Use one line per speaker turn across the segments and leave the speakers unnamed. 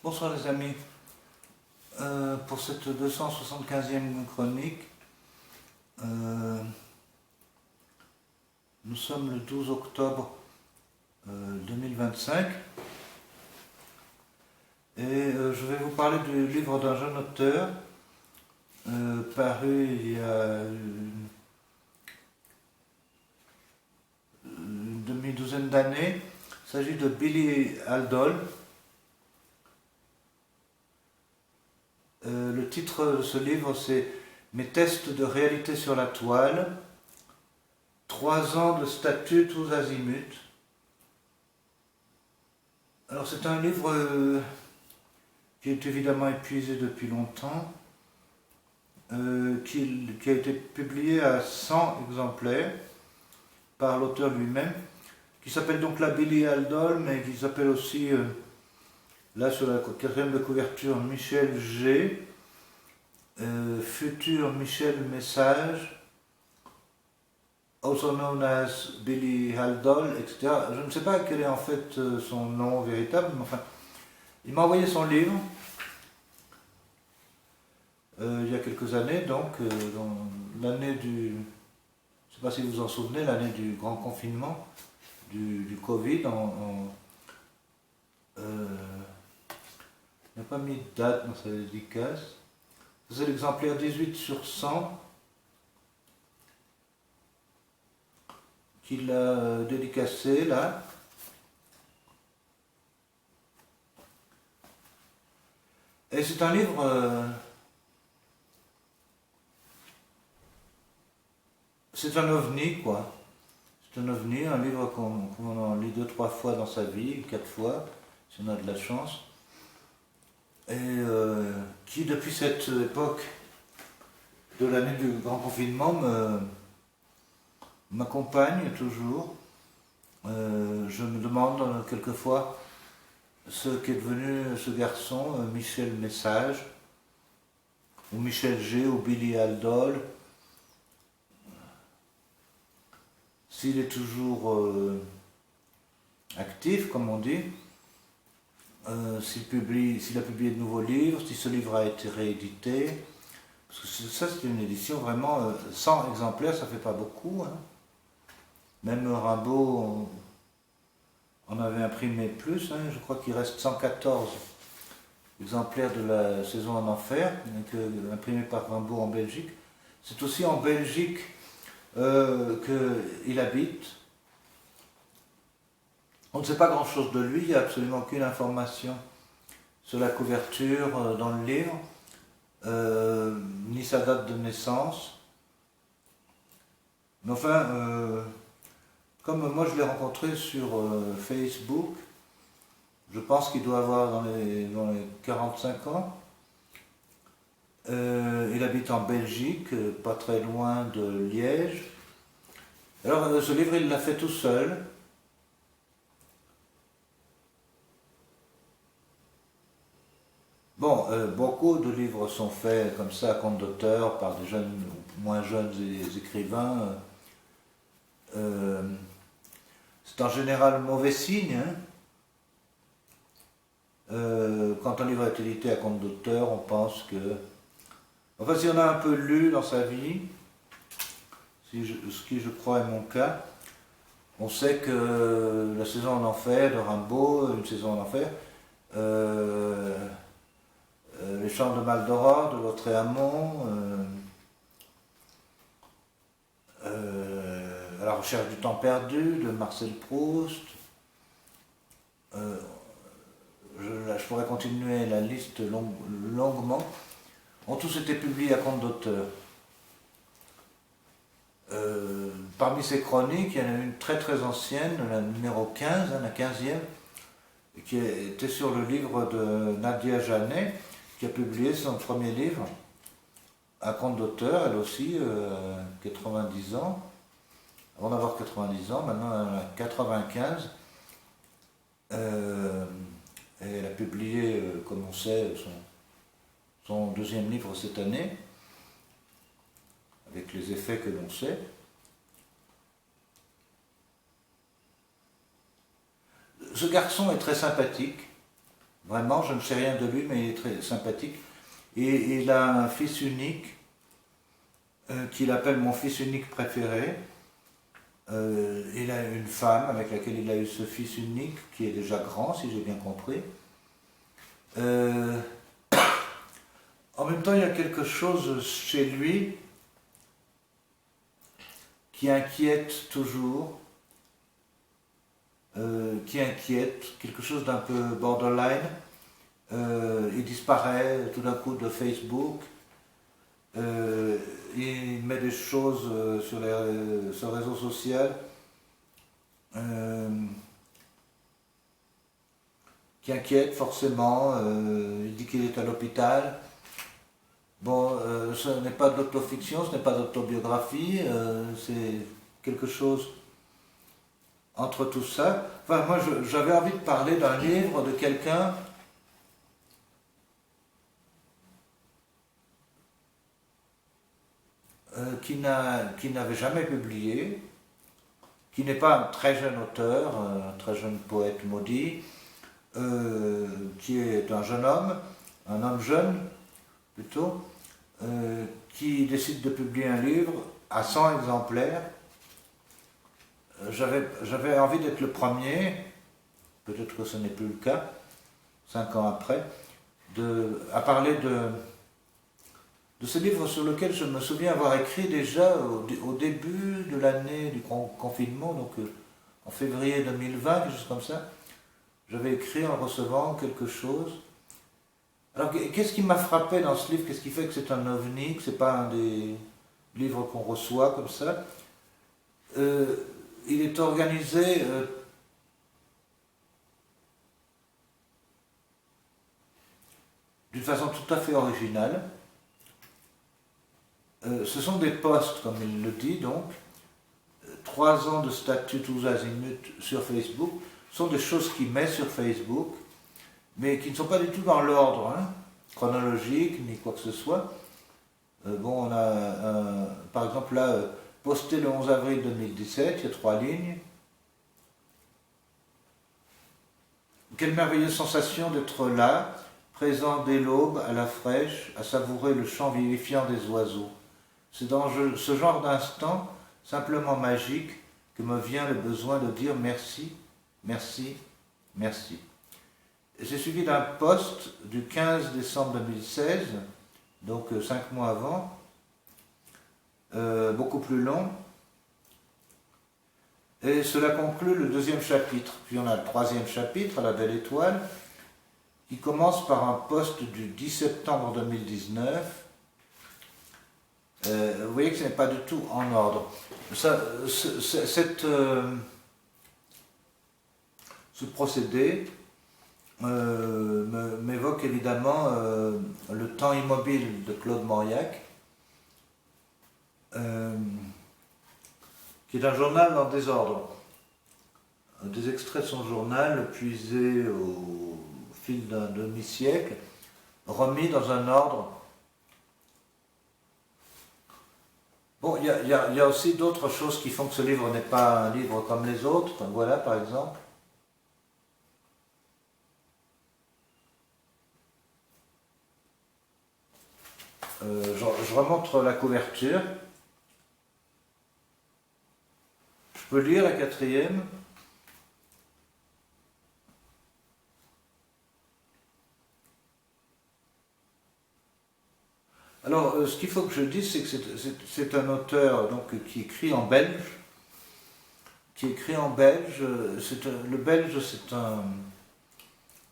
Bonsoir les amis. Pour cette 275e chronique, nous sommes le 12 octobre 2025 et je vais vous parler du livre d'un jeune auteur paru il y a une demi-douzaine d'années. Il s'agit de Billy Haldol. Le titre de ce livre, c'est « Mes tests de réalité sur la toile, 3 ans de statut tous azimuts ». Alors c'est un livre qui est évidemment épuisé depuis longtemps, qui a été publié à 100 exemplaires par l'auteur lui-même, qui s'appelle donc la Billy Haldol, mais qui s'appelle aussi... là, sur la 4e de couverture, Michel G, futur Michel Message, also known as Billy Haldol, etc. Je ne sais pas quel est en fait son nom véritable, mais enfin, il m'a envoyé son livre il y a quelques années, donc, dans l'année du... Je ne sais pas si vous vous en souvenez, l'année du grand confinement, du Covid, il n'a pas mis de date dans sa dédicace. C'est l'exemplaire 18/100 qu'il a dédicacé là. Et c'est un livre... c'est un ovni, quoi. C'est un ovni, un livre qu'on en lit 2-3 fois dans sa vie, 4 fois, si on a de la chance. Et qui, depuis cette époque de l'année du grand confinement, m'accompagne toujours. Je me demande quelquefois ce qu'est devenu ce garçon, Michel Message, ou Michel G, ou Billy Haldol, s'il est toujours actif, comme on dit. S'il a publié de nouveaux livres, si ce livre a été réédité, parce que ça c'est une édition vraiment, 100 exemplaires, ça fait pas beaucoup, hein. Même Rimbaud en avait imprimé plus, hein. Je crois qu'il reste 114 exemplaires de la Saison en Enfer, imprimé par Rimbaud en Belgique. C'est aussi en Belgique qu'il habite. On ne sait pas grand-chose de lui, il n'y a absolument aucune information sur la couverture dans le livre, ni sa date de naissance. Mais enfin, comme moi je l'ai rencontré sur Facebook, je pense qu'il doit avoir dans les 45 ans. Il habite en Belgique, pas très loin de Liège. Alors ce livre il l'a fait tout seul. Bon, beaucoup de livres sont faits comme ça, à compte d'auteur, par des jeunes ou moins jeunes écrivains. C'est en général mauvais signe, hein. Quand un livre est édité à compte d'auteur, on pense que... Enfin, si on a un peu lu dans sa vie, ce qui je crois est mon cas, on sait que la Saison en Enfer de Rimbaud, une Saison en Enfer, Les Chants de Maldoror de Lautréamont, À la recherche du temps perdu de Marcel Proust. Je pourrais continuer la liste longuement. Ont tous été publiés à compte d'auteur. Parmi ces chroniques, il y en a une très très ancienne, la numéro 15, la 15e, qui était sur le livre de Nadia Janet, qui a publié son premier livre à compte d'auteur, elle aussi, 90 ans. Avant d'avoir 90 ans, maintenant elle a 95. Et elle a publié, comme on sait, son deuxième livre cette année, avec les effets que l'on sait. Ce garçon est très sympathique. Vraiment, je ne sais rien de lui, mais il est très sympathique. Et il a un fils unique, qu'il appelle mon fils unique préféré. Il a une femme avec laquelle il a eu ce fils unique, qui est déjà grand, si j'ai bien compris. En même temps, il y a quelque chose chez lui qui inquiète toujours, quelque chose d'un peu borderline. Il disparaît tout d'un coup de Facebook. Il met des choses sur le réseau social qui inquiètent forcément. Il dit qu'il est à l'hôpital. Bon, ce n'est pas de l'autofiction, ce n'est pas d'autobiographie, c'est quelque chose entre tout ça. Enfin, moi, j'avais envie de parler d'un livre de quelqu'un qui n'avait jamais publié, qui n'est pas un très jeune auteur, un très jeune poète maudit, qui est un jeune homme, un homme jeune plutôt, qui décide de publier un livre à 100 exemplaires. J'avais envie d'être le premier, peut-être que ce n'est plus le cas, 5 ans après, à parler de ce livre sur lequel je me souviens avoir écrit déjà au début de l'année du confinement, donc en février 2020, quelque chose comme ça. J'avais écrit en recevant quelque chose. Alors, qu'est-ce qui m'a frappé dans ce livre? Qu'est-ce qui fait que c'est un ovni, que c'est pas un des livres qu'on reçoit comme ça? Il est organisé d'une façon tout à fait originale. Ce sont des posts, comme il le dit, donc, 3 ans de statut tous azimuts sur Facebook, ce sont des choses qu'il met sur Facebook, mais qui ne sont pas du tout dans l'ordre chronologique, ni quoi que ce soit. Bon, on a, par exemple, là, posté le 11 avril 2017, il y a 3 lignes. Quelle merveilleuse sensation d'être là, présent dès l'aube, à la fraîche, à savourer le chant vivifiant des oiseaux. C'est dans ce genre d'instant, simplement magique, que me vient le besoin de dire merci, merci, merci. C'est suivi d'un post du 15 décembre 2016, donc 5 mois avant, beaucoup plus long. Et cela conclut le 2e chapitre. Puis on a le 3e chapitre, à la Belle Étoile, qui commence par un post du 10 septembre 2019. Vous voyez que ce n'est pas du tout en ordre. Ce procédé m'évoque évidemment Le temps immobile de Claude Mauriac, qui est un journal en désordre. Des extraits de son journal puisés au fil d'un demi-siècle, remis dans un ordre. Bon, il y a aussi d'autres choses qui font que ce livre n'est pas un livre comme les autres. Voilà, par exemple. Je remontre la couverture. Je peux lire la 4e. Alors, ce qu'il faut que je dise, c'est que c'est un auteur donc, qui écrit en belge. Le belge,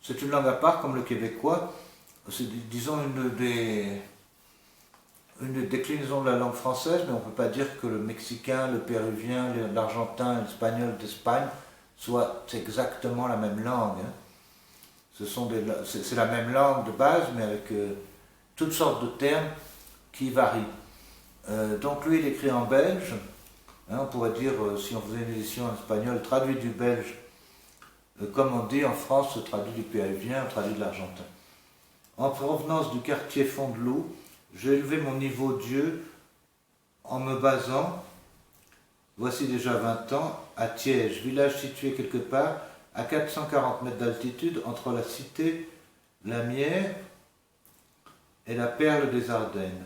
c'est une langue à part, comme le québécois. C'est, disons, une des déclinaisons de la langue française, mais on ne peut pas dire que le mexicain, le péruvien, l'argentin, l'espagnol d'Espagne soient exactement la même langue. C'est la même langue de base, mais avec toutes sortes de termes qui varient. Donc lui, il écrit en belge. On pourrait dire, si on faisait une édition en espagnol, traduit du belge, comme on dit en France, traduit du péruvien, traduit de l'argentin. En provenance du quartier Fondeloup, j'ai élevé mon niveau Dieu en me basant, voici déjà 20 ans, à Thiège, village situé quelque part à 440 mètres d'altitude entre la cité Lamière est la perle des Ardennes.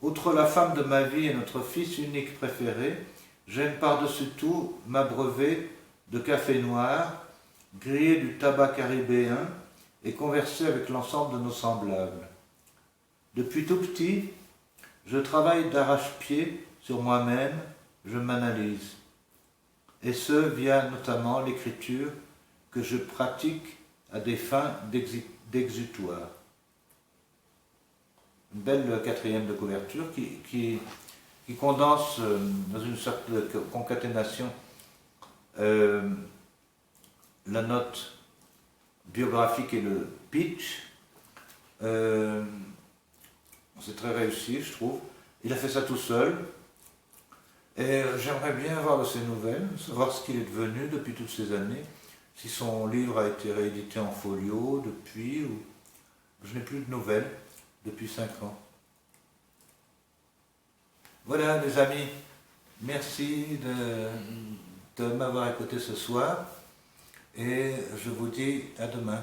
Outre la femme de ma vie et notre fils unique préféré, j'aime par-dessus tout m'abreuver de café noir, griller du tabac caribéen et converser avec l'ensemble de nos semblables. Depuis tout petit, je travaille d'arrache-pied sur moi-même, je m'analyse. Et ce, via notamment l'écriture que je pratique à des fins d'exutoire. Une belle quatrième de couverture qui condense dans une sorte de concaténation la note biographique et le pitch. C'est très réussi, je trouve. Il a fait ça tout seul. Et j'aimerais bien avoir de ses nouvelles, savoir ce qu'il est devenu depuis toutes ces années, si son livre a été réédité en folio depuis, ou je n'ai plus de nouvelles depuis 5 ans. Voilà les amis, merci de m'avoir écouté ce soir et je vous dis à demain.